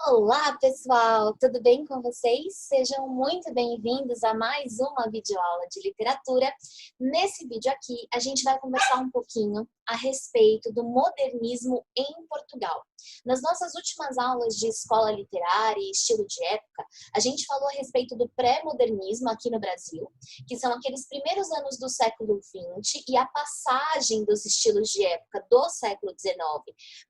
Olá, pessoal! Tudo bem com vocês? Sejam muito bem-vindos a mais uma videoaula de literatura. Nesse vídeo aqui, a gente vai conversar um pouquinho a respeito do modernismo em Portugal. Nas nossas últimas aulas de escola literária e estilo de época, a gente falou a respeito do pré-modernismo aqui no Brasil, que são aqueles primeiros anos do século XX e a passagem dos estilos de época do século XIX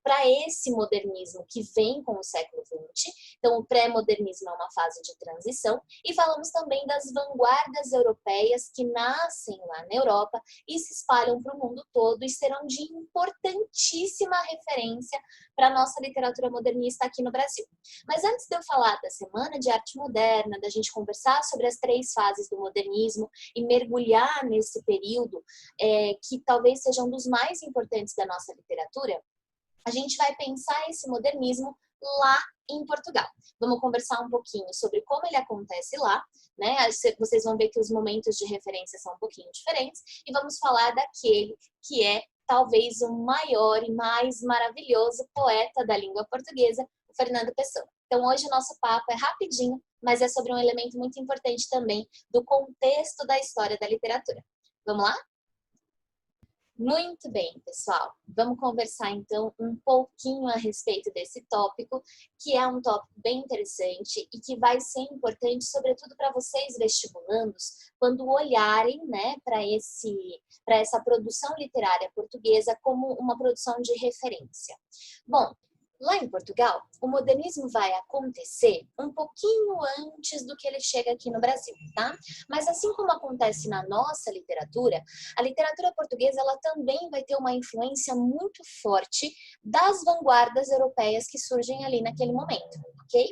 para esse modernismo que vem com o século XX. Então, o pré-modernismo é uma fase de transição. E falamos também das vanguardas europeias que nascem lá na Europa e se espalham para o mundo todo e serão de importantíssima referência para a nossa literatura modernista aqui no Brasil. Mas antes de eu falar da Semana de Arte Moderna, da gente conversar sobre as 3 fases do modernismo e mergulhar nesse período que talvez seja um dos mais importantes da nossa literatura, a gente vai pensar esse modernismo lá em Portugal. Vamos conversar um pouquinho sobre como ele acontece lá, né? Vocês vão ver que os momentos de referência são um pouquinho diferentes e vamos falar daquele que é talvez o maior e mais maravilhoso poeta da língua portuguesa, o Fernando Pessoa. Então hoje o nosso papo é rapidinho, mas é sobre um elemento muito importante também do contexto da história da literatura. Vamos lá? Muito bem, pessoal. Vamos conversar então um pouquinho a respeito desse tópico, que é um tópico bem interessante e que vai ser importante, sobretudo para vocês vestibulandos, quando olharem, né, para essa produção literária portuguesa como uma produção de referência. Bom, lá em Portugal, o modernismo vai acontecer um pouquinho antes do que ele chega aqui no Brasil, tá? Mas assim como acontece na nossa literatura, a literatura portuguesa ela também vai ter uma influência muito forte das vanguardas europeias que surgem ali naquele momento, ok?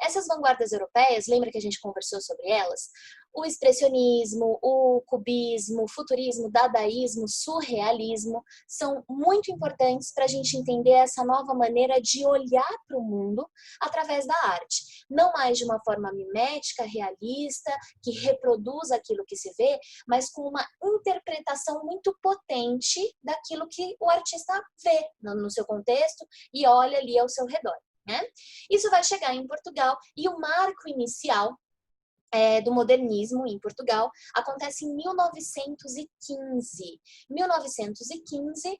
Essas vanguardas europeias, lembra que a gente conversou sobre elas? O expressionismo, o cubismo, o futurismo, o dadaísmo, o surrealismo são muito importantes para a gente entender essa nova maneira de olhar para o mundo através da arte. Não mais de uma forma mimética, realista, que reproduz aquilo que se vê, mas com uma interpretação muito potente daquilo que o artista vê no seu contexto e olha ali ao seu redor, né? Isso vai chegar em Portugal e o marco inicial do modernismo em Portugal acontece em 1915. 1915,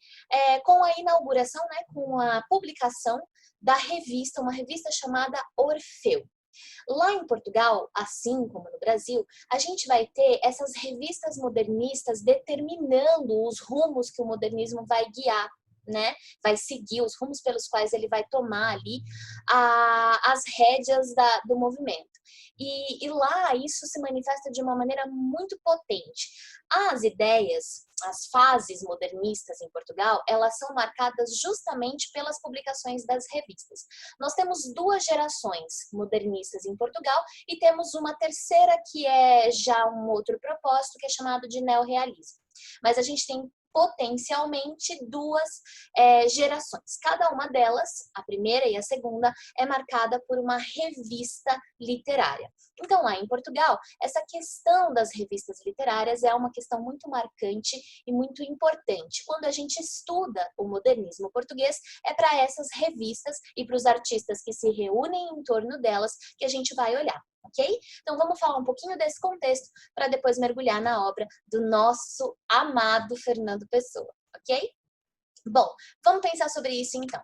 com a inauguração, né, com a publicação da revista, uma revista chamada Orfeu. Lá em Portugal, assim como no Brasil, a gente vai ter essas revistas modernistas determinando os rumos que o modernismo vai guiar, né? Vai seguir os rumos pelos quais ele vai tomar ali as rédeas do movimento. E lá isso se manifesta de uma maneira muito potente. As ideias, as fases modernistas em Portugal, elas são marcadas justamente pelas publicações das revistas. Nós temos 2 gerações modernistas em Portugal e temos uma terceira que é já um outro propósito, que é chamado de neorrealismo. Mas a gente tem potencialmente 2 gerações. Cada uma delas, a primeira e a segunda, é marcada por uma revista literária. Então, lá em Portugal, essa questão das revistas literárias é uma questão muito marcante e muito importante. Quando a gente estuda o modernismo português, é para essas revistas e para os artistas que se reúnem em torno delas que a gente vai olhar. Ok? Então vamos falar um pouquinho desse contexto para depois mergulhar na obra do nosso amado Fernando Pessoa, ok? Bom, vamos pensar sobre isso então.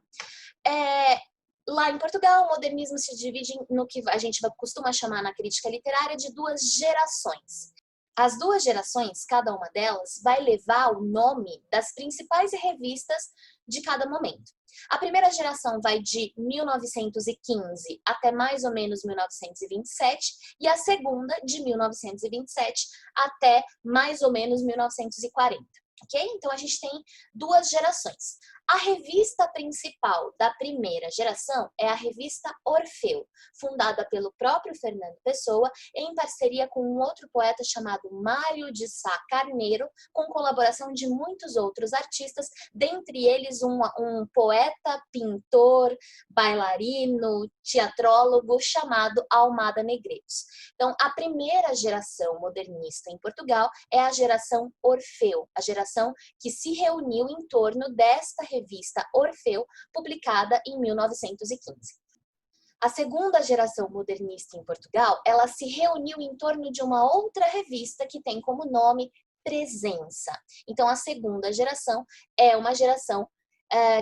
Lá em Portugal, o modernismo se divide no que a gente costuma chamar na crítica literária de 2 gerações. As 2 gerações, cada uma delas, vai levar o nome das principais revistas de cada momento. A primeira geração vai de 1915 até mais ou menos 1927 e a segunda de 1927 até mais ou menos 1940. Ok? Então a gente tem 2 gerações. A revista principal da primeira geração é a revista Orfeu, fundada pelo próprio Fernando Pessoa em parceria com um outro poeta chamado Mário de Sá Carneiro, com colaboração de muitos outros artistas, dentre eles um poeta, pintor, bailarino, teatrólogo chamado Almada Negreiros. Então, a primeira geração modernista em Portugal é a geração Orfeu, a geração que se reuniu em torno desta revista Orfeu, publicada em 1915. A segunda geração modernista em Portugal, ela se reuniu em torno de uma outra revista que tem como nome Presença. Então, a segunda geração é uma geração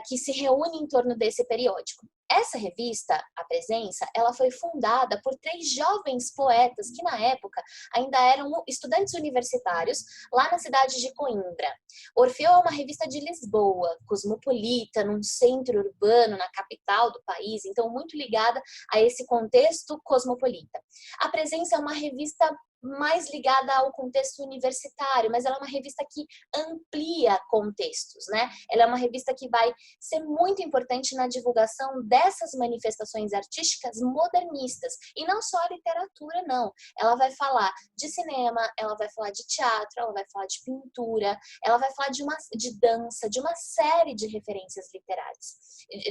que se reúne em torno desse periódico. Essa revista, A Presença, ela foi fundada por 3 jovens poetas que, na época, ainda eram estudantes universitários lá na cidade de Coimbra. Orfeu é uma revista de Lisboa, cosmopolita, num centro urbano, na capital do país, então muito ligada a esse contexto cosmopolita. A Presença é uma revista mais ligada ao contexto universitário, mas ela é uma revista que amplia contextos, né? Ela é uma revista que vai ser muito importante na divulgação dessas manifestações artísticas modernistas, e não só a literatura, não. Ela vai falar de cinema, ela vai falar de teatro, ela vai falar de pintura, ela vai falar de dança, de uma série de referências literárias,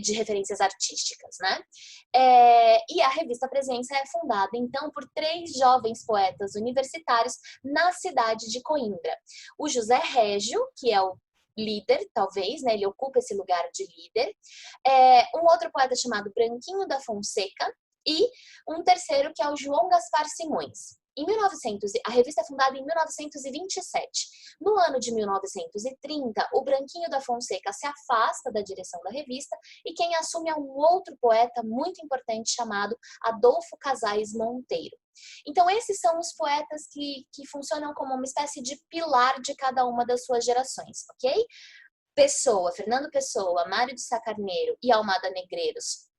de referências artísticas, né? E a revista Presença é fundada, então, por 3 jovens poetas universitários na cidade de Coimbra. O José Régio, que é o líder, talvez, né? Ele ocupa esse lugar de líder. Um outro poeta chamado Branquinho da Fonseca e um terceiro que é o João Gaspar Simões. A revista é fundada em 1927. No ano de 1930, o Branquinho da Fonseca se afasta da direção da revista e quem assume é um outro poeta muito importante chamado Adolfo Casais Monteiro. Então, esses são os poetas que funcionam como uma espécie de pilar de cada uma das suas gerações, ok? Fernando Pessoa, Mário de Sá Carneiro e Almada Negreiros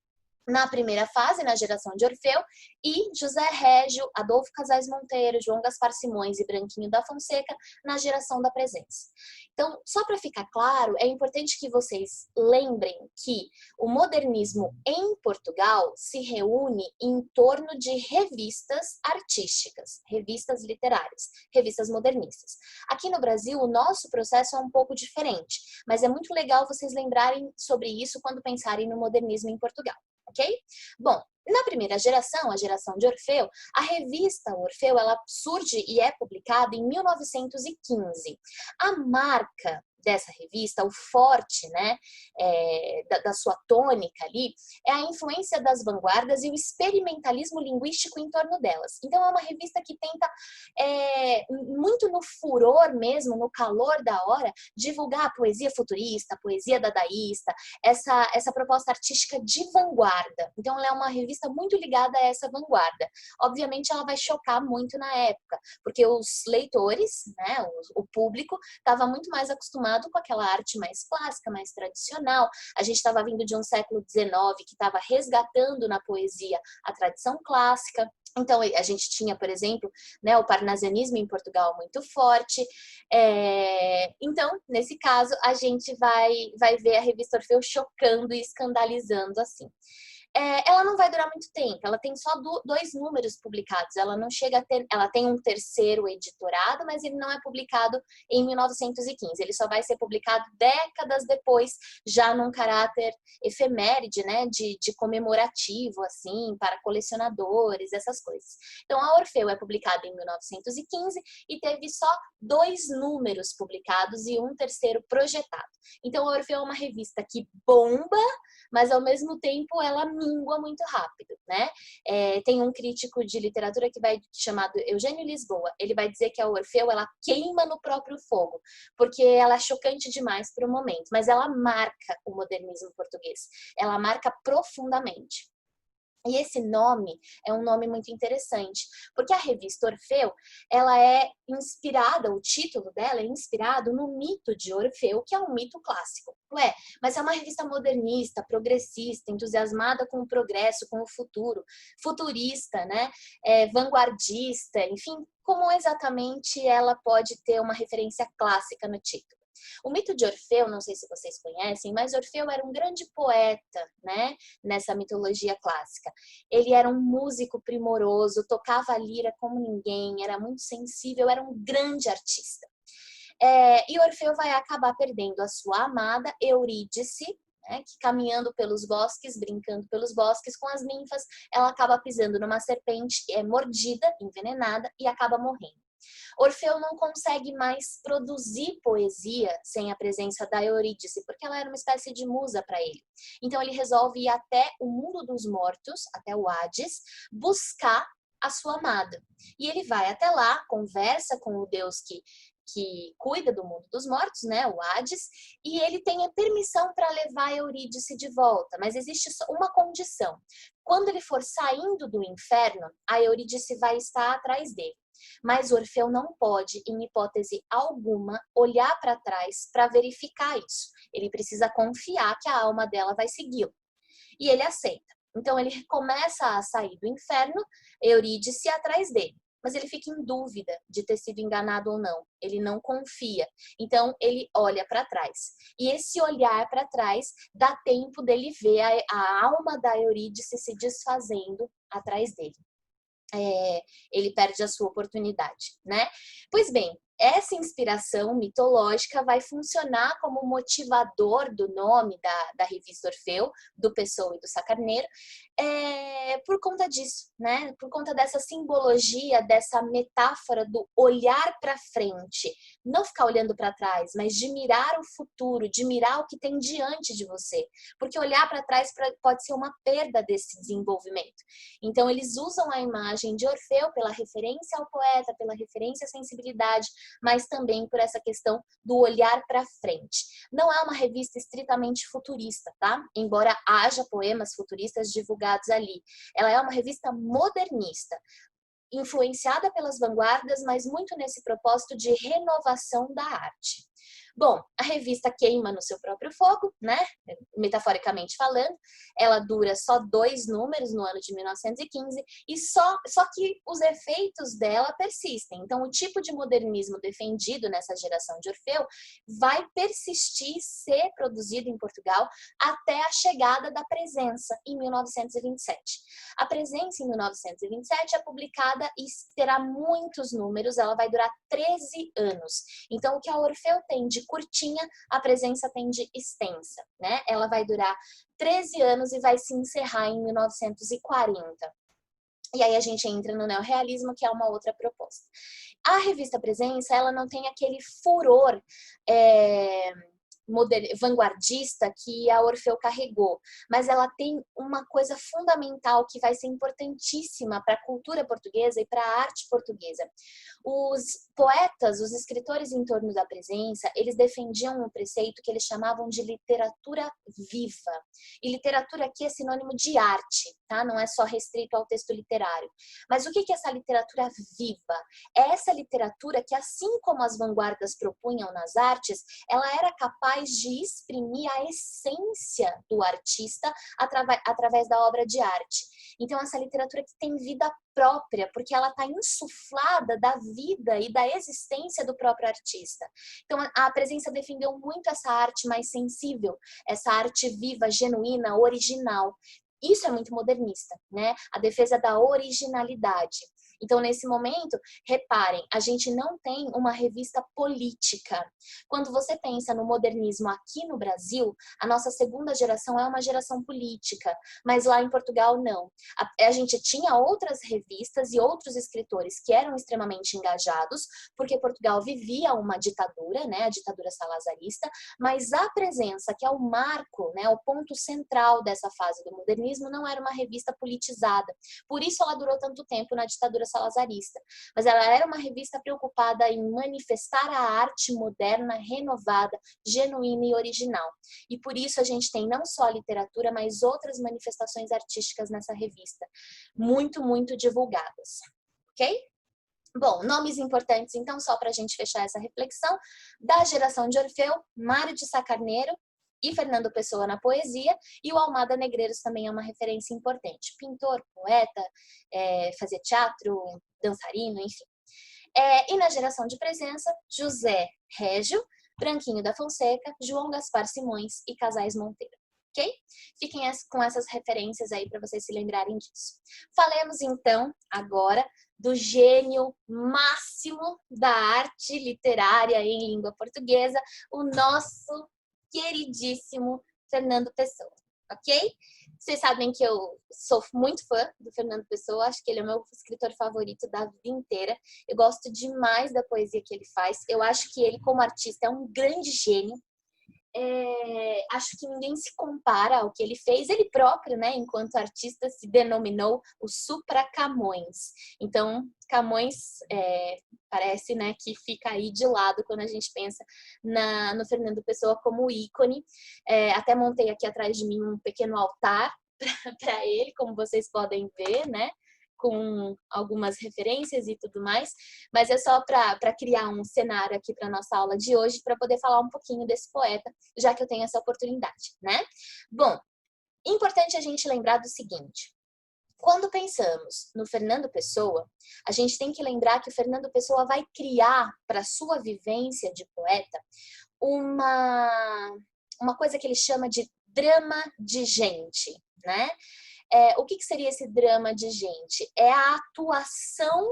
na primeira fase, na geração de Orfeu, e José Régio, Adolfo Casais Monteiro, João Gaspar Simões e Branquinho da Fonseca na geração da Presença. Então, só para ficar claro, é importante que vocês lembrem que o modernismo em Portugal se reúne em torno de revistas artísticas, revistas literárias, revistas modernistas. Aqui no Brasil, o nosso processo é um pouco diferente, mas é muito legal vocês lembrarem sobre isso quando pensarem no modernismo em Portugal. Ok? Bom, na primeira geração, a geração de Orfeu, a revista Orfeu, ela surge e é publicada em 1915. A marca dessa revista, o forte, né, da sua tônica ali, é a influência das vanguardas e o experimentalismo linguístico em torno delas. Então, é uma revista que tenta, muito no furor mesmo, no calor da hora, divulgar a poesia futurista, a poesia dadaísta, essa proposta artística de vanguarda. Então, ela é uma revista muito ligada a essa vanguarda. Obviamente, ela vai chocar muito na época, porque os leitores, né, o público, estava muito mais acostumado com aquela arte mais clássica, mais tradicional. A gente estava vindo de um século XIX que estava resgatando na poesia a tradição clássica. Então, a gente tinha, por exemplo, né, o parnasianismo em Portugal muito forte. Então, nesse caso, a gente vai ver a revista Orfeu chocando e escandalizando assim. Ela não vai durar muito tempo, ela tem só 2 números publicados, ela não chega a ter, ela tem um terceiro editorado, mas ele não é publicado em 1915, ele só vai ser publicado décadas depois, já num caráter efeméride, né, de comemorativo, assim, para colecionadores, essas coisas. Então, a Orfeu é publicada em 1915 e teve só 2 números publicados e um terceiro projetado. Então, a Orfeu é uma revista que bomba, mas ao mesmo tempo ela mingua muito rápido, né? Tem um crítico de literatura chamado Eugênio Lisboa, ele vai dizer que a Orfeu, ela queima no próprio fogo, porque ela é chocante demais para o momento, mas ela marca o modernismo português, ela marca profundamente. E esse nome é um nome muito interessante, porque a revista Orfeu, ela é inspirada, o título dela é inspirado no mito de Orfeu, que é um mito clássico. Mas é uma revista modernista, progressista, entusiasmada com o progresso, com o futuro, futurista, né? Vanguardista, enfim, como exatamente ela pode ter uma referência clássica no título. O mito de Orfeu, não sei se vocês conhecem, mas Orfeu era um grande poeta, né, nessa mitologia clássica. Ele era um músico primoroso, tocava a lira como ninguém, era muito sensível, era um grande artista. E Orfeu vai acabar perdendo a sua amada Eurídice, né, que caminhando pelos bosques, brincando pelos bosques com as ninfas, ela acaba pisando numa serpente, é mordida, envenenada e acaba morrendo. Orfeu não consegue mais produzir poesia sem a presença da Eurídice, porque ela era uma espécie de musa para ele. Então ele resolve ir até o mundo dos mortos, até o Hades, buscar a sua amada. E ele vai até lá, conversa com o deus que cuida do mundo dos mortos, né, o Hades, e ele tem a permissão para levar a Eurídice de volta, mas existe só uma condição. Quando ele for saindo do inferno, a Eurídice vai estar atrás dele. Mas Orfeu não pode, em hipótese alguma, olhar para trás para verificar isso. Ele precisa confiar que a alma dela vai segui-lo. E ele aceita. Então ele começa a sair do inferno, Eurídice atrás dele. Mas ele fica em dúvida de ter sido enganado ou não. Ele não confia. Então ele olha para trás. E esse olhar para trás dá tempo dele ver a alma da Eurídice se desfazendo atrás dele. Ele perde a sua oportunidade, né? Pois bem, essa inspiração mitológica vai funcionar como motivador do nome da revista Orfeu, do Pessoa e do Sacarneiro, por conta disso, né? Por conta dessa simbologia, dessa metáfora do olhar para frente, não ficar olhando para trás, mas de mirar o futuro, de mirar o que tem diante de você, porque olhar para trás pode ser uma perda desse desenvolvimento. Então eles usam a imagem de Orfeu pela referência ao poeta, pela referência à sensibilidade, mas também por essa questão do olhar para frente. Não é uma revista estritamente futurista, tá? Embora haja poemas futuristas divulgados ali. Ela é uma revista modernista, influenciada pelas vanguardas, mas muito nesse propósito de renovação da arte. Bom, a revista queima no seu próprio fogo, né? Metaforicamente falando, ela dura só 2 números no ano de 1915 e só que os efeitos dela persistem. Então, o tipo de modernismo defendido nessa geração de Orfeu vai persistir ser produzido em Portugal até a chegada da Presença em 1927. A Presença em 1927 é publicada e terá muitos números, ela vai durar 13 anos. Então, o que a Orfeu tem de curtinha, a Presença tem de extensa, né? Ela vai durar 13 anos e vai se encerrar em 1940. E aí a gente entra no neorrealismo, que é uma outra proposta. A revista Presença, ela não tem aquele furor vanguardista que a Orfeu carregou, mas ela tem uma coisa fundamental que vai ser importantíssima para a cultura portuguesa e para a arte portuguesa. Os poetas, os escritores em torno da Presença, eles defendiam um preceito que eles chamavam de literatura viva. E literatura aqui é sinônimo de arte, tá? Não é só restrito ao texto literário. Mas o que é essa literatura viva? É essa literatura que, assim como as vanguardas propunham nas artes, ela era capaz de exprimir a essência do artista através da obra de arte. Então, essa literatura que tem vida própria, porque ela está insuflada da vida e da existência do próprio artista. Então, a Presença defendeu muito essa arte mais sensível, essa arte viva, genuína, original. Isso é muito modernista, né? A defesa da originalidade. Então, nesse momento, reparem, a gente não tem uma revista política. Quando você pensa no modernismo aqui no Brasil, a nossa segunda geração é uma geração política, mas lá em Portugal não. A gente tinha outras revistas e outros escritores que eram extremamente engajados, porque Portugal vivia uma ditadura, né, a ditadura salazarista, mas a Presença, que é o marco, né, o ponto central dessa fase do modernismo, não era uma revista politizada. Por isso ela durou tanto tempo na ditadura salazarista. Mas ela era uma revista preocupada em manifestar a arte moderna, renovada, genuína e original. E por isso a gente tem não só a literatura, mas outras manifestações artísticas nessa revista. Muito, muito divulgadas. Ok? Bom, nomes importantes, então, só para a gente fechar essa reflexão, da geração de Orfeu, Mário de Sá Carneiro e Fernando Pessoa na poesia, e o Almada Negreiros também é uma referência importante. Pintor, poeta, fazia teatro, dançarino, enfim. E na geração de Presença, José Régio, Branquinho da Fonseca, João Gaspar Simões e Casais Monteiro. Ok? Fiquem com essas referências aí para vocês se lembrarem disso. Falemos então agora do gênio máximo da arte literária em língua portuguesa, o nosso queridíssimo Fernando Pessoa, ok? Vocês sabem que eu sou muito fã do Fernando Pessoa, acho que ele é o meu escritor favorito da vida inteira. Eu gosto demais da poesia que ele faz. Eu acho que ele, como artista, é um grande gênio. Acho que ninguém se compara ao que ele fez. Ele próprio, né, enquanto artista, se denominou o Supra Camões. Então, Camões parece, né, que fica aí de lado quando a gente pensa no Fernando Pessoa como ícone. Até montei aqui atrás de mim um pequeno altar para ele, como vocês podem ver, né? Com algumas referências e tudo mais, mas é só para criar um cenário aqui para nossa aula de hoje, para poder falar um pouquinho desse poeta, já que eu tenho essa oportunidade, né? Bom, importante a gente lembrar do seguinte: quando pensamos no Fernando Pessoa, a gente tem que lembrar que o Fernando Pessoa vai criar para sua vivência de poeta uma coisa que ele chama de drama de gente, né? O que seria esse drama de gente? É a atuação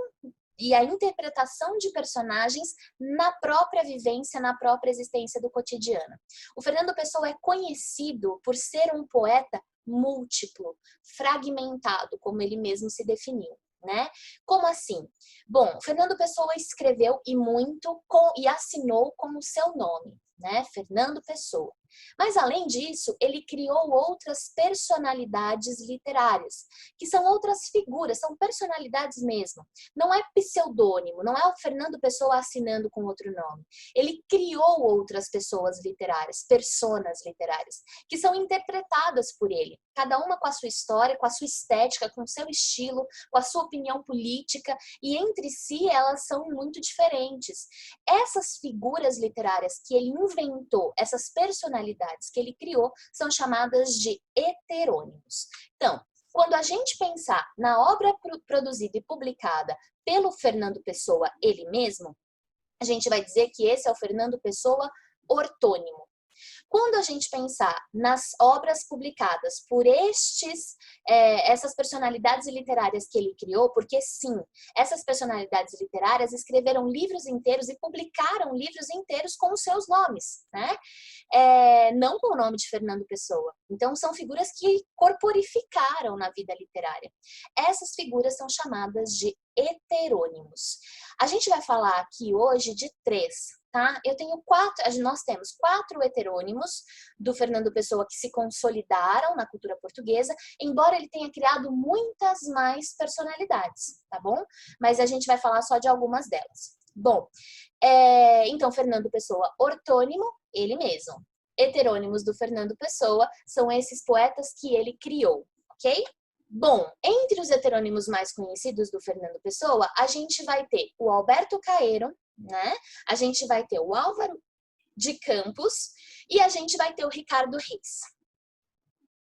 e a interpretação de personagens na própria vivência, na própria existência do cotidiano. O Fernando Pessoa é conhecido por ser um poeta múltiplo, fragmentado, como ele mesmo se definiu, né? Como assim? Bom, Fernando Pessoa escreveu e muito e assinou com o seu nome, né? Fernando Pessoa. Mas, além disso, ele criou outras personalidades literárias, que são outras figuras, são personalidades mesmo. Não é pseudônimo, não é o Fernando Pessoa assinando com outro nome. Ele criou outras pessoas literárias, personas literárias, que são interpretadas por ele, cada uma com a sua história, com a sua estética, com o seu estilo, com a sua opinião política, e entre si elas são muito diferentes. Essas figuras literárias que ele inventou, essas personalidades que ele criou, são chamadas de heterônimos. Então, quando a gente pensar na obra produzida e publicada pelo Fernando Pessoa, ele mesmo, a gente vai dizer que esse é o Fernando Pessoa ortônimo. Quando a gente pensar nas obras publicadas por essas personalidades literárias que ele criou, porque sim, essas personalidades literárias escreveram livros inteiros e publicaram livros inteiros com os seus nomes, né? Não com o nome de Fernando Pessoa. Então, são figuras que corporificaram na vida literária. Essas figuras são chamadas de heterônimos. A gente vai falar aqui hoje de 3. Tá? Nós temos 4 heterônimos do Fernando Pessoa que se consolidaram na cultura portuguesa, embora ele tenha criado muitas mais personalidades, tá bom? Mas a gente vai falar só de algumas delas. Bom, então Fernando Pessoa ortônimo, ele mesmo. Heterônimos do Fernando Pessoa são esses poetas que ele criou, ok? Bom, entre os heterônimos mais conhecidos do Fernando Pessoa, a gente vai ter o Alberto Caeiro, né? A gente vai ter o Álvaro de Campos e a gente vai ter o Ricardo Reis.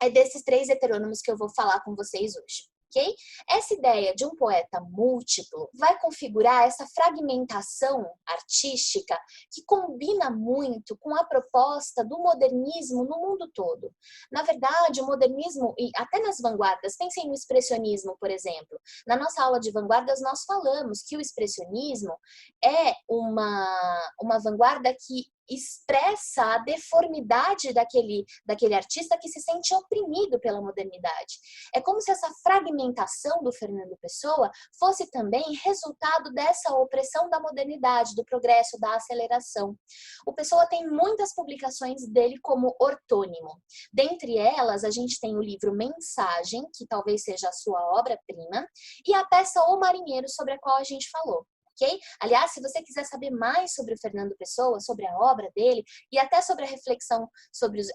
É desses 3 heterônimos que eu vou falar com vocês hoje, ok? Essa ideia de um poeta múltiplo vai configurar essa fragmentação artística que combina muito com a proposta do modernismo no mundo todo. Na verdade, o modernismo, e até nas vanguardas, pensem no expressionismo, por exemplo. Na nossa aula de vanguardas, nós falamos que o expressionismo é uma vanguarda que expressa a deformidade daquele artista que se sente oprimido pela modernidade. É como se essa fragmentação do Fernando Pessoa fosse também resultado dessa opressão da modernidade, do progresso, da aceleração. O Pessoa tem muitas publicações dele como ortônimo. Dentre elas, a gente tem o livro Mensagem, que talvez seja a sua obra-prima, e a peça O Marinheiro, sobre a qual a gente falou. Okay? Aliás, se você quiser saber mais sobre o Fernando Pessoa, sobre a obra dele e até sobre a reflexão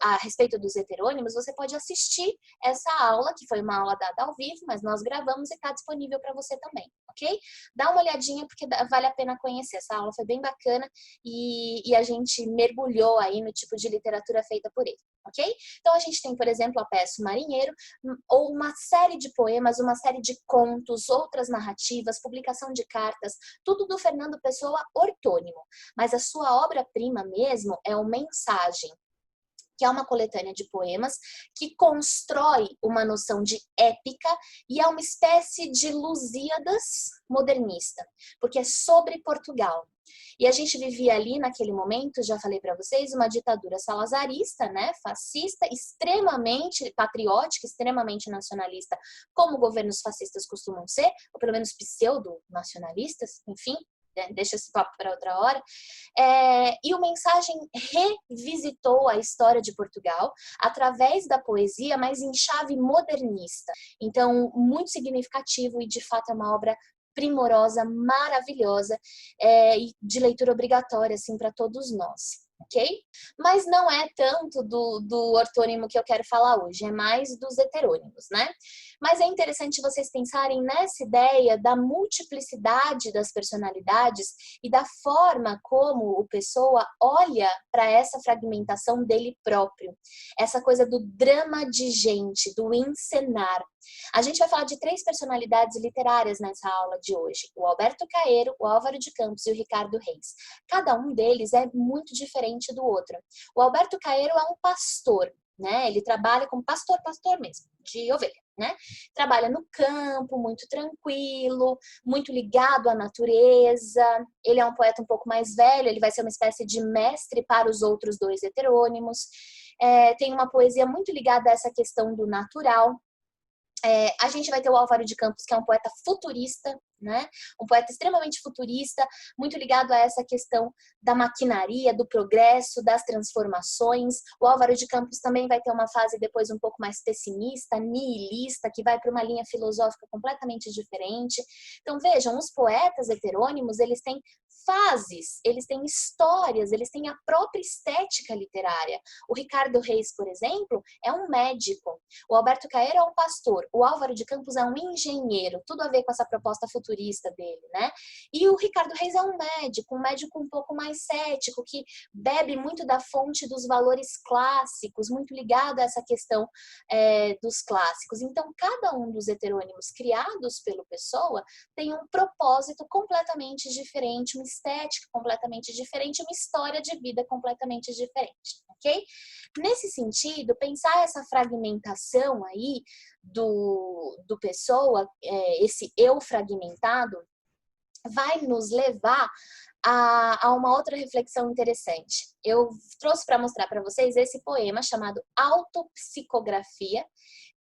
a respeito dos heterônimos, você pode assistir essa aula, que foi uma aula dada ao vivo, mas nós gravamos e está disponível para você também, ok? Dá uma olhadinha porque vale a pena conhecer. Essa aula foi bem bacana e a gente mergulhou aí no tipo de literatura feita por ele, ok? Então a gente tem, por exemplo, a peça O Marinheiro, ou uma série de poemas, uma série de contos, outras narrativas, publicação de cartas, tudo do Fernando Pessoa ortônimo, mas a sua obra-prima mesmo é o Mensagem, que é uma coletânea de poemas que constrói uma noção de épica e é uma espécie de Lusíadas modernista, porque é sobre Portugal. E a gente vivia ali naquele momento, já falei para vocês, uma ditadura salazarista, né, fascista, extremamente patriótica, extremamente nacionalista, como governos fascistas costumam ser, ou pelo menos pseudo-nacionalistas, enfim, deixa esse papo para outra hora. E o Mensagem revisitou a história de Portugal através da poesia, mas em chave modernista. Então, muito significativo e de fato é uma obra primorosa, maravilhosa, e de leitura obrigatória assim para todos nós. Ok? Mas não é tanto do ortônimo que eu quero falar hoje, é mais dos heterônimos, né? Mas é interessante vocês pensarem nessa ideia da multiplicidade das personalidades e da forma como o Pessoa olha para essa fragmentação dele próprio. Essa coisa do drama de gente, do encenar. A gente vai falar de 3 personalidades literárias nessa aula de hoje. O Alberto Caeiro, o Álvaro de Campos e o Ricardo Reis. Cada um deles é muito diferente do outro. O Alberto Caeiro é um pastor, né? Ele trabalha como pastor mesmo, de ovelha, né? Trabalha no campo, muito tranquilo, muito ligado à natureza. Ele é um poeta um pouco mais velho, ele vai ser uma espécie de mestre para os outros 2 heterônimos. Tem uma poesia muito ligada a essa questão do natural. A gente vai ter o Álvaro de Campos, que é um poeta futurista, né? Um poeta extremamente futurista, muito ligado a essa questão da maquinaria, do progresso, das transformações. O Álvaro de Campos também vai ter uma fase depois um pouco mais pessimista, nihilista, que vai para uma linha filosófica completamente diferente. Então vejam, os poetas heterônimos, eles têm fases, eles têm histórias, eles têm a própria estética literária. O Ricardo Reis, por exemplo, é um médico. O Alberto Caeiro é um pastor. O Álvaro de Campos é um engenheiro. Tudo a ver com essa proposta futurista dele, né? E o Ricardo Reis é um médico um pouco mais cético, que bebe muito da fonte dos valores clássicos, muito ligado a essa questão dos clássicos. Então, cada um dos heterônimos criados pelo Pessoa tem um propósito completamente diferente, uma estética completamente diferente, uma história de vida completamente diferente, ok? Nesse sentido, pensar essa fragmentação aí do Pessoa, esse eu fragmentado, vai nos levar a uma outra reflexão interessante. Eu trouxe para mostrar para vocês esse poema chamado Autopsicografia,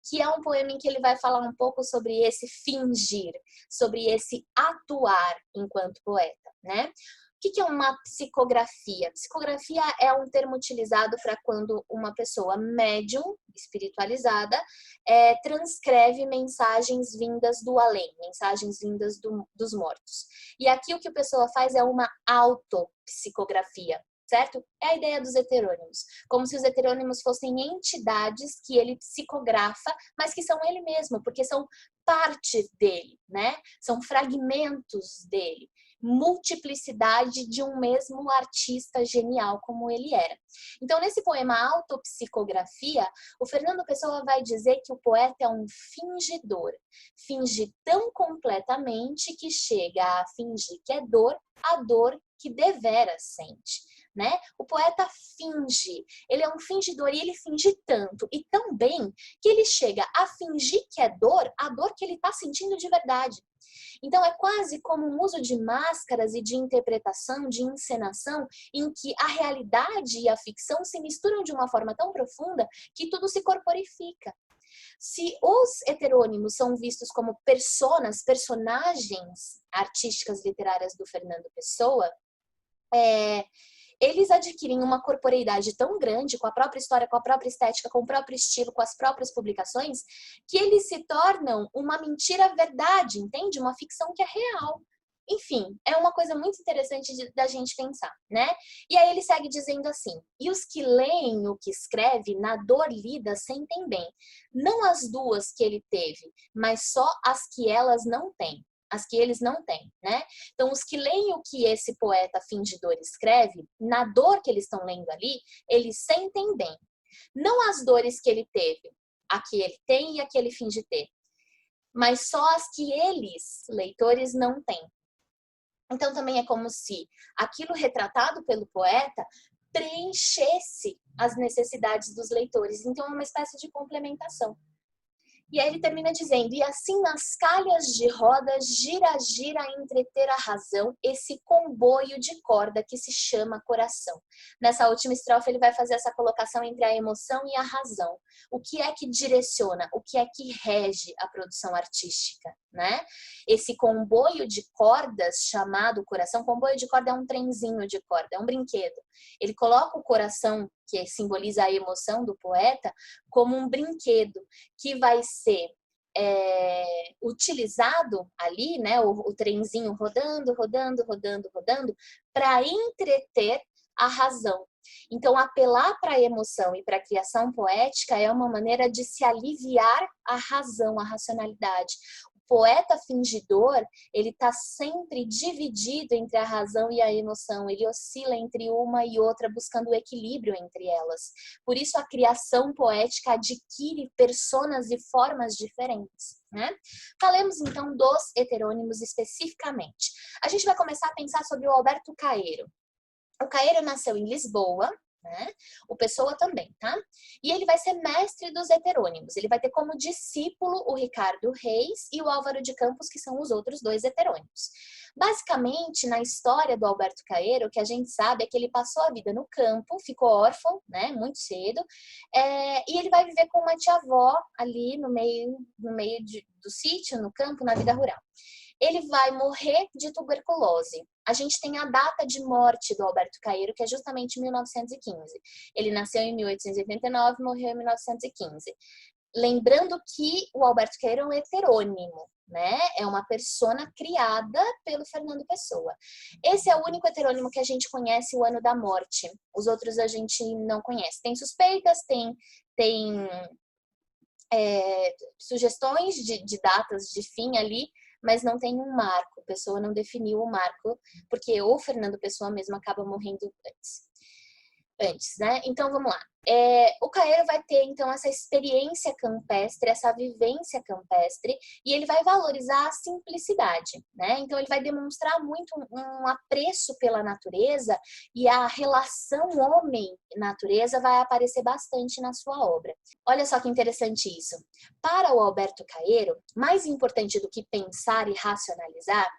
que é um poema em que ele vai falar um pouco sobre esse fingir, sobre esse atuar enquanto poeta, né? O que é uma psicografia? Psicografia é um termo utilizado para quando uma pessoa médium, espiritualizada, transcreve mensagens vindas do além, mensagens vindas dos mortos. E aqui o que a pessoa faz é uma autopsicografia, certo? É a ideia dos heterônimos. Como se os heterônimos fossem entidades que ele psicografa, mas que são ele mesmo, porque são parte dele, né? São fragmentos dele. Multiplicidade de um mesmo artista genial como ele era. Então, nesse poema Autopsicografia, o Fernando Pessoa vai dizer que o poeta é um fingidor. Finge tão completamente que chega a fingir que é dor, a dor que deveras sente. Né? O poeta finge, ele é um fingidor e ele finge tanto e tão bem que ele chega a fingir que é dor, a dor que ele está sentindo de verdade. Então é quase como um uso de máscaras e de interpretação, de encenação, em que a realidade e a ficção se misturam de uma forma tão profunda que tudo se corporifica. Se os heterônimos são vistos como personagens artísticas literárias do Fernando Pessoa, eles adquirem uma corporeidade tão grande, com a própria história, com a própria estética, com o próprio estilo, com as próprias publicações, que eles se tornam uma mentira verdade, entende? Uma ficção que é real. Enfim, é uma coisa muito interessante da gente pensar, né? E aí ele segue dizendo assim: e os que leem o que escreve, na dor lida, sentem bem. Não as duas que ele teve, mas só as que elas não têm. As que eles não têm, né? Então, os que leem o que esse poeta fingidor escreve, na dor que eles estão lendo ali, eles sentem bem. Não as dores que ele teve, a que ele tem e a que ele finge ter, mas só as que eles, leitores, não têm. Então, também é como se aquilo retratado pelo poeta preenchesse as necessidades dos leitores. Então, é uma espécie de complementação. E aí ele termina dizendo, e assim nas calhas de roda gira, gira a entreter a razão, esse comboio de corda que se chama coração. Nessa última estrofe ele vai fazer essa colocação entre a emoção e a razão. O que é que direciona, o que é que rege a produção artística, né? Esse comboio de cordas chamado coração, comboio de corda é um trenzinho de corda, é um brinquedo. Ele coloca o coração, que simboliza a emoção do poeta, como um brinquedo que vai ser utilizado ali, né, o trenzinho rodando, rodando, rodando, rodando, para entreter a razão. Então, apelar para a emoção e para a criação poética é uma maneira de se aliviar a razão, a racionalidade. O poeta fingidor, ele está sempre dividido entre a razão e a emoção. Ele oscila entre uma e outra, buscando o equilíbrio entre elas. Por isso, a criação poética adquire personas e formas diferentes, né? Falemos, então, dos heterônimos especificamente. A gente vai começar a pensar sobre o Alberto Caeiro. O Caeiro nasceu em Lisboa, né? O Pessoa também, tá? E ele vai ser mestre dos heterônimos. Ele vai ter como discípulo o Ricardo Reis e o Álvaro de Campos, que são os outros dois heterônimos. Basicamente, na história do Alberto Caeiro, o que a gente sabe é que ele passou a vida no campo, ficou órfão, né, muito cedo, e ele vai viver com uma tia-avó ali no meio do sítio, no campo, na vida rural. Ele vai morrer de tuberculose. A gente tem a data de morte do Alberto Caeiro, que é justamente 1915. Ele nasceu em 1889 e morreu em 1915. Lembrando que o Alberto Caeiro é um heterônimo, né? É uma persona criada pelo Fernando Pessoa. Esse é o único heterônimo que a gente conhece o ano da morte. Os outros a gente não conhece. Tem suspeitas, tem sugestões de datas de fim ali, mas não tem um marco. Pessoa não definiu o marco, porque o Fernando Pessoa mesmo acaba morrendo antes, né? Então, vamos lá. O Caeiro vai ter, então, essa experiência campestre, essa vivência campestre, e ele vai valorizar a simplicidade, né? Então, ele vai demonstrar muito um apreço pela natureza, e a relação homem-natureza vai aparecer bastante na sua obra. Olha só que interessante isso. Para o Alberto Caeiro, mais importante do que pensar e racionalizar,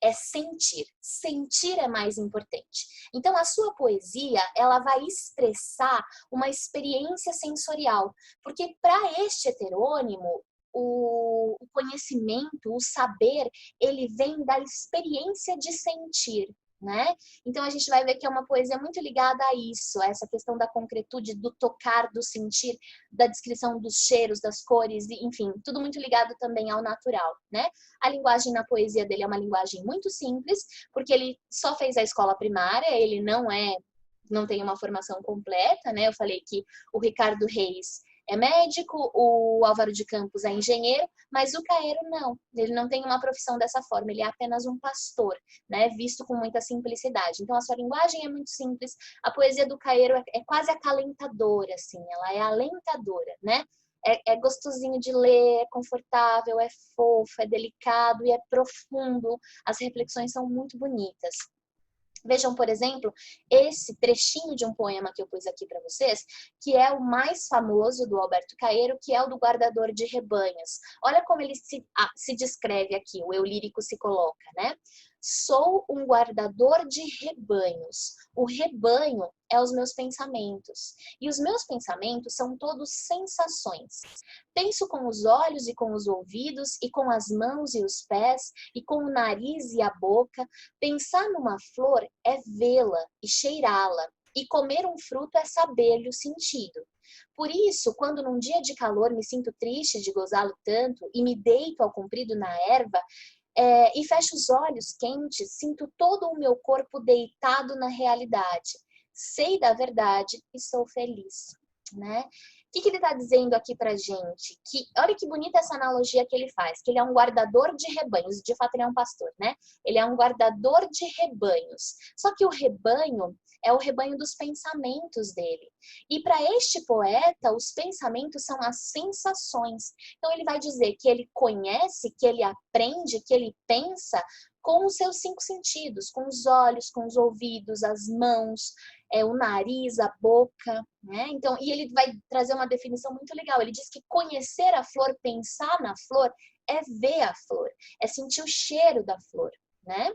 é sentir. Sentir é mais importante. Então, a sua poesia, ela vai expressar uma experiência sensorial. Porque para este heterônimo, o conhecimento, o saber, ele vem da experiência de sentir, né? Então, a gente vai ver que é uma poesia muito ligada a isso, a essa questão da concretude, do tocar, do sentir, da descrição dos cheiros, das cores, enfim, tudo muito ligado também ao natural, né? A linguagem na poesia dele é uma linguagem muito simples, porque ele só fez a escola primária, ele não tem uma formação completa, né? Eu falei que o Ricardo Reis é médico, o Álvaro de Campos é engenheiro, mas o Caeiro não. Ele não tem uma profissão dessa forma, ele é apenas um pastor, né? Visto com muita simplicidade. Então, a sua linguagem é muito simples. A poesia do Caeiro é quase acalentadora, assim, ela é alentadora, né? É gostosinho de ler, é confortável, é fofo, é delicado e é profundo. As reflexões são muito bonitas. Vejam, por exemplo, esse trechinho de um poema que eu pus aqui para vocês, que é o mais famoso do Alberto Caeiro, que é o do guardador de rebanhos. Olha como ele se descreve aqui, o eu lírico se coloca, né? Sou um guardador de rebanhos. O rebanho é os meus pensamentos. E os meus pensamentos são todos sensações. Penso com os olhos e com os ouvidos, e com as mãos e os pés, e com o nariz e a boca. Pensar numa flor é vê-la e cheirá-la. E comer um fruto é saber-lhe o sentido. Por isso, quando num dia de calor me sinto triste de gozá-lo tanto, e me deito ao comprido na erva, e fecho os olhos quentes, sinto todo o meu corpo deitado na realidade. Sei da verdade e sou feliz, né? O que ele está dizendo aqui pra gente? Olha que bonita essa analogia que ele faz, que ele é um guardador de rebanhos, de fato ele é um pastor, né? Ele é um guardador de rebanhos. Só que o rebanho é o rebanho dos pensamentos dele. E para este poeta, os pensamentos são as sensações. Então ele vai dizer que ele conhece, que ele aprende, que ele pensa com os seus 5 sentidos, com os olhos, com os ouvidos, as mãos, o nariz, a boca, né? Então, e ele vai trazer uma definição muito legal. Ele diz que conhecer a flor, pensar na flor, é ver a flor, é sentir o cheiro da flor, né?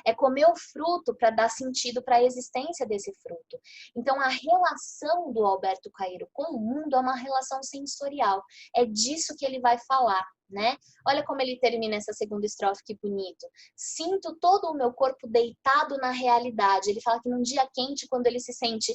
É comer o fruto para dar sentido para a existência desse fruto. Então, a relação do Alberto Caeiro com o mundo é uma relação sensorial. É disso que ele vai falar, né? Olha como ele termina essa segunda estrofe, que bonito. Sinto todo o meu corpo deitado na realidade. Ele fala que num dia quente, quando ele se sente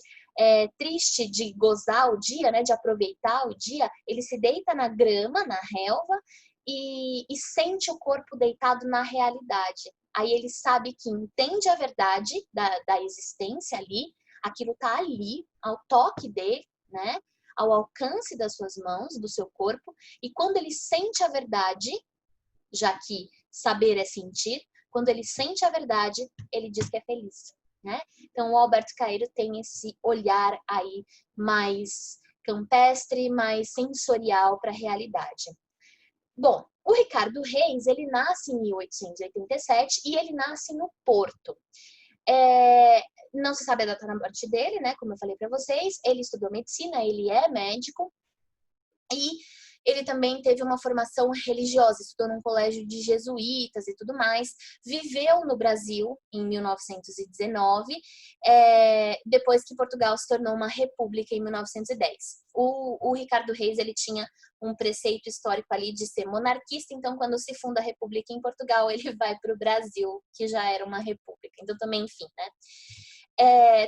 triste de gozar o dia, né, de aproveitar o dia, ele se deita na grama, na relva, e sente o corpo deitado na realidade. Aí ele sabe que entende a verdade da existência ali, aquilo tá ali, ao toque dele, né? Ao alcance das suas mãos, do seu corpo. E quando ele sente a verdade, já que saber é sentir, quando ele sente a verdade, ele diz que é feliz, né? Então o Alberto Caeiro tem esse olhar aí mais campestre, mais sensorial para a realidade. Bom, o Ricardo Reis, ele nasce em 1887 e ele nasce no Porto. Não se sabe a data da morte dele, né? Como eu falei para vocês, ele estudou medicina, ele é médico e ele também teve uma formação religiosa, estudou num colégio de jesuítas e tudo mais, viveu no Brasil em 1919, depois que Portugal se tornou uma república em 1910. O Ricardo Reis, ele tinha um preceito histórico ali de ser monarquista, então quando se funda a república em Portugal, ele vai para o Brasil, que já era uma república. Então também, enfim, né?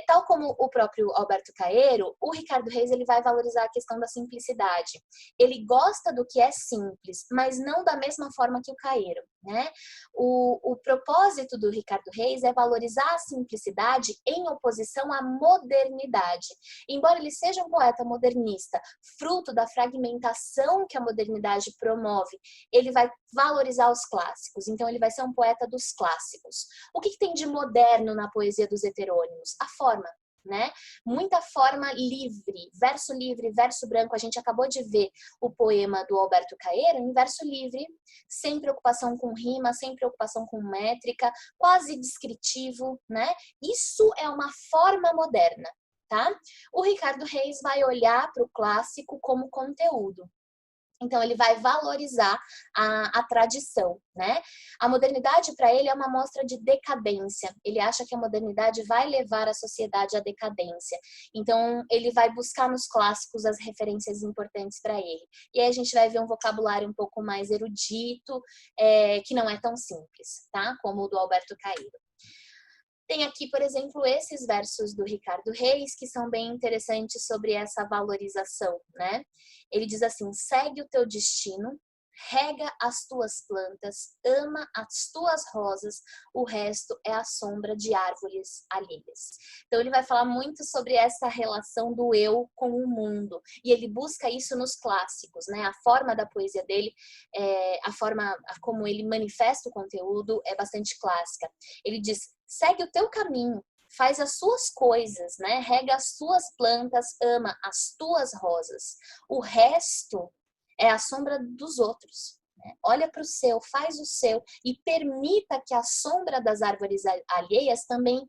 Tal como o próprio Alberto Caeiro, o Ricardo Reis, ele vai valorizar a questão da simplicidade. Ele gosta do que é simples, mas não da mesma forma que o Caeiro, né? O propósito do Ricardo Reis é valorizar a simplicidade em oposição à modernidade. Embora ele seja um poeta modernista, fruto da fragmentação que a modernidade promove, ele vai valorizar os clássicos. Então ele vai ser um poeta dos clássicos. O que tem de moderno na poesia dos heterônimos? A forma, né? Muita forma livre, verso branco. A gente acabou de ver o poema do Alberto Caeiro em verso livre, sem preocupação com rima, sem preocupação com métrica, quase descritivo, né? Isso é uma forma moderna, tá? O Ricardo Reis vai olhar para o clássico como conteúdo. Então, ele vai valorizar a tradição, né? A modernidade, para ele, é uma mostra de decadência. Ele acha que a modernidade vai levar a sociedade à decadência. Então, ele vai buscar nos clássicos as referências importantes para ele. E aí a gente vai ver um vocabulário um pouco mais erudito, que não é tão simples, tá? Como o do Alberto Caeiro. Tem aqui, por exemplo, esses versos do Ricardo Reis, que são bem interessantes sobre essa valorização, né? Ele diz assim: segue o teu destino, rega as tuas plantas, ama as tuas rosas, o resto é a sombra de árvores alheias. Então ele vai falar muito sobre essa relação do eu com o mundo, e ele busca isso nos clássicos, né? A forma da poesia dele, a forma como ele manifesta o conteúdo é bastante clássica. Ele diz: segue o teu caminho, faz as suas coisas, né? Rega as suas plantas, ama as tuas rosas. O resto é a sombra dos outros, né? Olha para o seu, faz o seu e permita que a sombra das árvores alheias também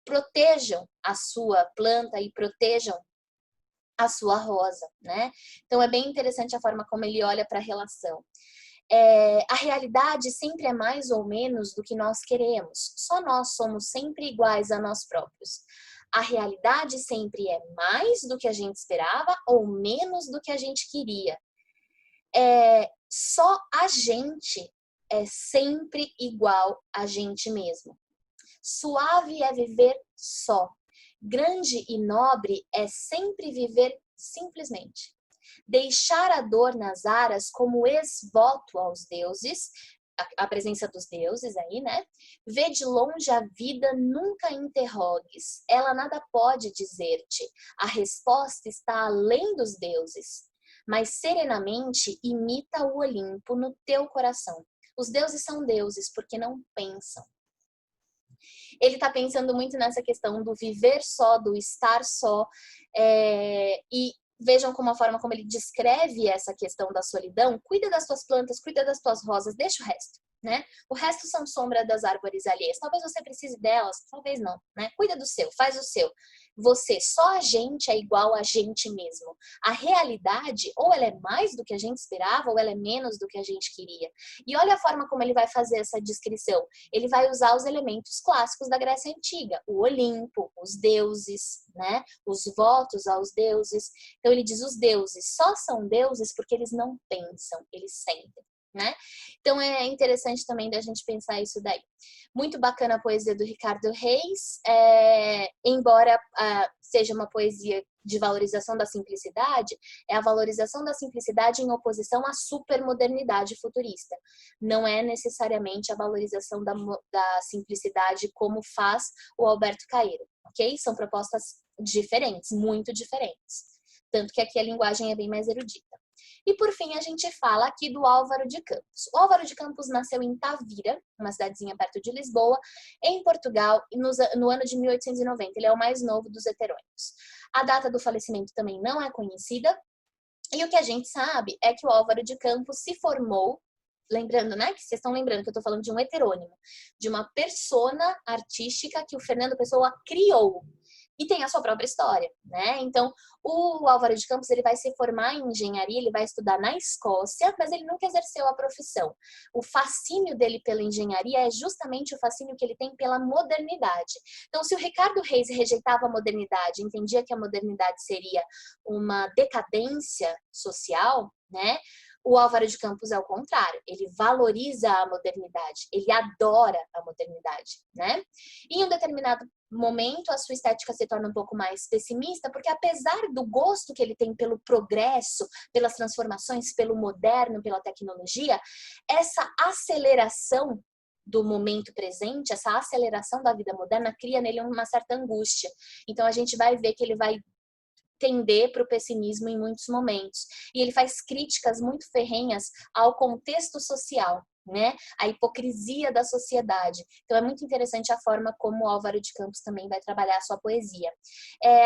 protejam a sua planta e protejam a sua rosa, né? Então é bem interessante a forma como ele olha para a relação. A realidade sempre é mais ou menos do que nós queremos. Só nós somos sempre iguais a nós próprios. A realidade sempre é mais do que a gente esperava ou menos do que a gente queria. Só a gente é sempre igual a gente mesmo. Suave é viver só. Grande e nobre é sempre viver simplesmente. Deixar a dor nas aras como ex-voto aos deuses, a presença dos deuses aí, né? Vê de longe a vida, nunca interrogues. Ela nada pode dizer-te. A resposta está além dos deuses. Mas serenamente imita o Olimpo no teu coração. Os deuses são deuses porque não pensam. Ele está pensando muito nessa questão do viver só, do estar só, e vejam como a forma como ele descreve essa questão da solidão. Cuida das tuas plantas, cuida das tuas rosas, deixa o resto. né? O resto são sombra das árvores alheias. Talvez você precise delas, talvez não, né? Cuida do seu, faz o seu. Você, só a gente é igual a gente mesmo. A realidade, ou ela é mais do que a gente esperava, ou ela é menos do que a gente queria. E olha a forma como ele vai fazer essa descrição. Ele vai usar os elementos clássicos da Grécia Antiga. O Olimpo, os deuses, né? Os votos aos deuses. Então ele diz, os deuses só são deuses porque eles não pensam, eles sentem. Né? Então é interessante também da gente pensar isso daí. Muito bacana a poesia do Ricardo Reis, embora seja uma poesia de valorização da simplicidade, é a valorização da simplicidade em oposição à supermodernidade futurista. Não é necessariamente a valorização da simplicidade como faz o Alberto Caeiro, ok? São propostas diferentes, muito diferentes. Tanto que aqui a linguagem é bem mais erudita. E por fim a gente fala aqui do Álvaro de Campos. O Álvaro de Campos nasceu em Tavira, uma cidadezinha perto de Lisboa, em Portugal, no ano de 1890. Ele é o mais novo dos heterônimos. A data do falecimento também não é conhecida. E o que a gente sabe é que o Álvaro de Campos se formou, lembrando, né, que vocês estão lembrando que eu estou falando de um heterônimo, de uma persona artística que o Fernando Pessoa criou. E tem a sua própria história, né? Então, o Álvaro de Campos, ele vai se formar em engenharia, ele vai estudar na Escócia, mas ele nunca exerceu a profissão. O fascínio dele pela engenharia é justamente o fascínio que ele tem pela modernidade. Então, se o Ricardo Reis rejeitava a modernidade, entendia que a modernidade seria uma decadência social, né? O Álvaro de Campos é o contrário, ele valoriza a modernidade, ele adora a modernidade, né? Em um determinado momento, a sua estética se torna um pouco mais pessimista, porque apesar do gosto que ele tem pelo progresso, pelas transformações, pelo moderno, pela tecnologia, essa aceleração do momento presente, essa aceleração da vida moderna cria nele uma certa angústia. Então a gente vai ver que ele vai tender para o pessimismo em muitos momentos. E ele faz críticas muito ferrenhas ao contexto social, né? A hipocrisia da sociedade. Então é muito interessante a forma como o Álvaro de Campos também vai trabalhar a sua poesia.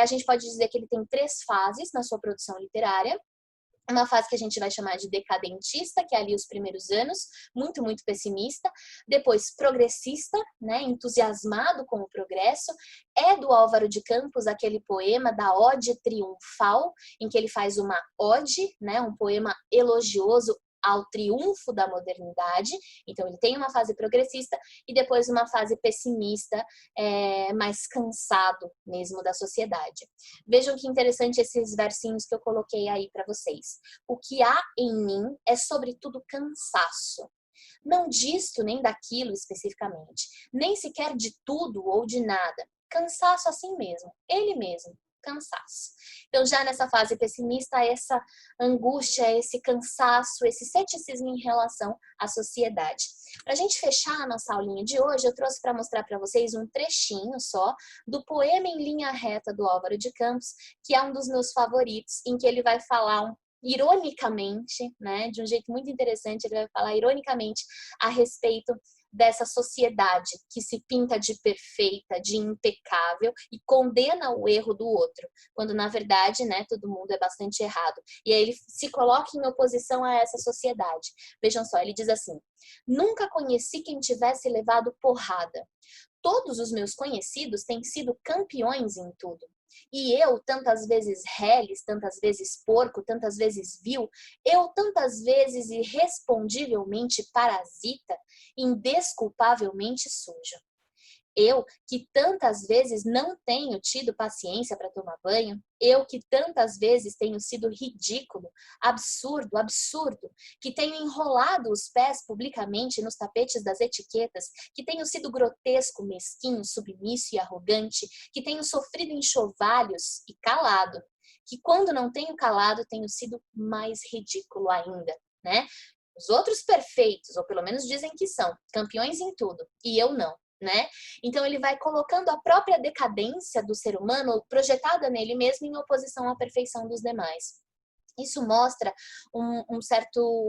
A gente pode dizer que ele tem 3 fases na sua produção literária. Uma fase que a gente vai chamar de decadentista, que é ali os primeiros anos, muito, muito pessimista. Depois, progressista, né, entusiasmado com o progresso. É do Álvaro de Campos aquele poema da Ode Triunfal, em que ele faz uma ode, né, um poema elogioso ao triunfo da modernidade. Então ele tem uma fase progressista e depois uma fase pessimista, mais cansado mesmo da sociedade. Vejam que interessante esses versinhos que eu coloquei aí para vocês. O que há em mim é sobretudo cansaço. Não disto nem daquilo especificamente, nem sequer de tudo ou de nada. Cansaço assim mesmo, ele mesmo. Cansaço. Então, já nessa fase pessimista, essa angústia, esse cansaço, esse ceticismo em relação à sociedade. Para a gente fechar a nossa aulinha de hoje, eu trouxe para mostrar para vocês um trechinho só do poema em linha reta do Álvaro de Campos, que é um dos meus favoritos, em que ele vai falar ironicamente, né, de um jeito muito interessante, ele vai falar ironicamente a respeito dessa sociedade que se pinta de perfeita, de impecável e condena o erro do outro, quando na verdade, né, todo mundo é bastante errado. E aí ele se coloca em oposição a essa sociedade. Vejam só, ele diz assim: nunca conheci quem tivesse levado porrada. Todos os meus conhecidos têm sido campeões em tudo. E eu, tantas vezes reles, tantas vezes porco, tantas vezes vil, eu tantas vezes irrespondivelmente parasita, indesculpavelmente sujo. Eu, que tantas vezes não tenho tido paciência para tomar banho, eu que tantas vezes tenho sido ridículo, absurdo, absurdo, que tenho enrolado os pés publicamente nos tapetes das etiquetas, que tenho sido grotesco, mesquinho, submisso e arrogante, que tenho sofrido enxovalhos e calado, que quando não tenho calado tenho sido mais ridículo ainda, né? Os outros perfeitos, ou pelo menos dizem que são, campeões em tudo, e eu não. Né? Então ele vai colocando a própria decadência do ser humano projetada nele mesmo em oposição à perfeição dos demais. Isso mostra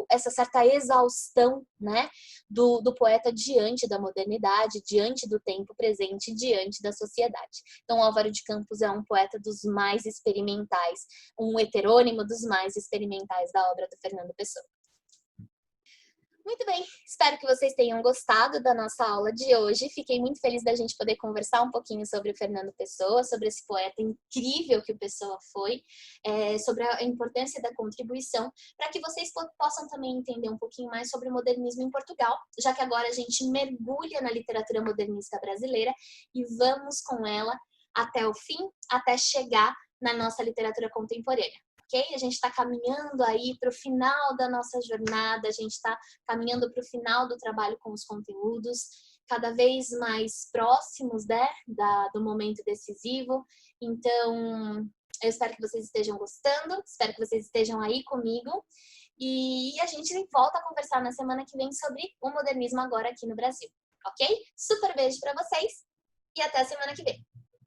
essa certa exaustão, né, do poeta diante da modernidade, diante do tempo presente, diante da sociedade. Então Álvaro de Campos é um poeta dos mais experimentais, um heterônimo dos mais experimentais da obra do Fernando Pessoa. Muito bem, espero que vocês tenham gostado da nossa aula de hoje. Fiquei muito feliz da gente poder conversar um pouquinho sobre o Fernando Pessoa, sobre esse poeta incrível que o Pessoa foi, sobre a importância da contribuição, para que vocês possam também entender um pouquinho mais sobre o modernismo em Portugal, já que agora a gente mergulha na literatura modernista brasileira e vamos com ela até o fim, até chegar na nossa literatura contemporânea. Ok? A gente está caminhando aí para o final da nossa jornada, a gente está caminhando para o final do trabalho com os conteúdos, cada vez mais próximos, né, do momento decisivo. Então, eu espero que vocês estejam gostando, espero que vocês estejam aí comigo. E a gente volta a conversar na semana que vem sobre o modernismo agora aqui no Brasil, ok? Super beijo para vocês e até a semana que vem.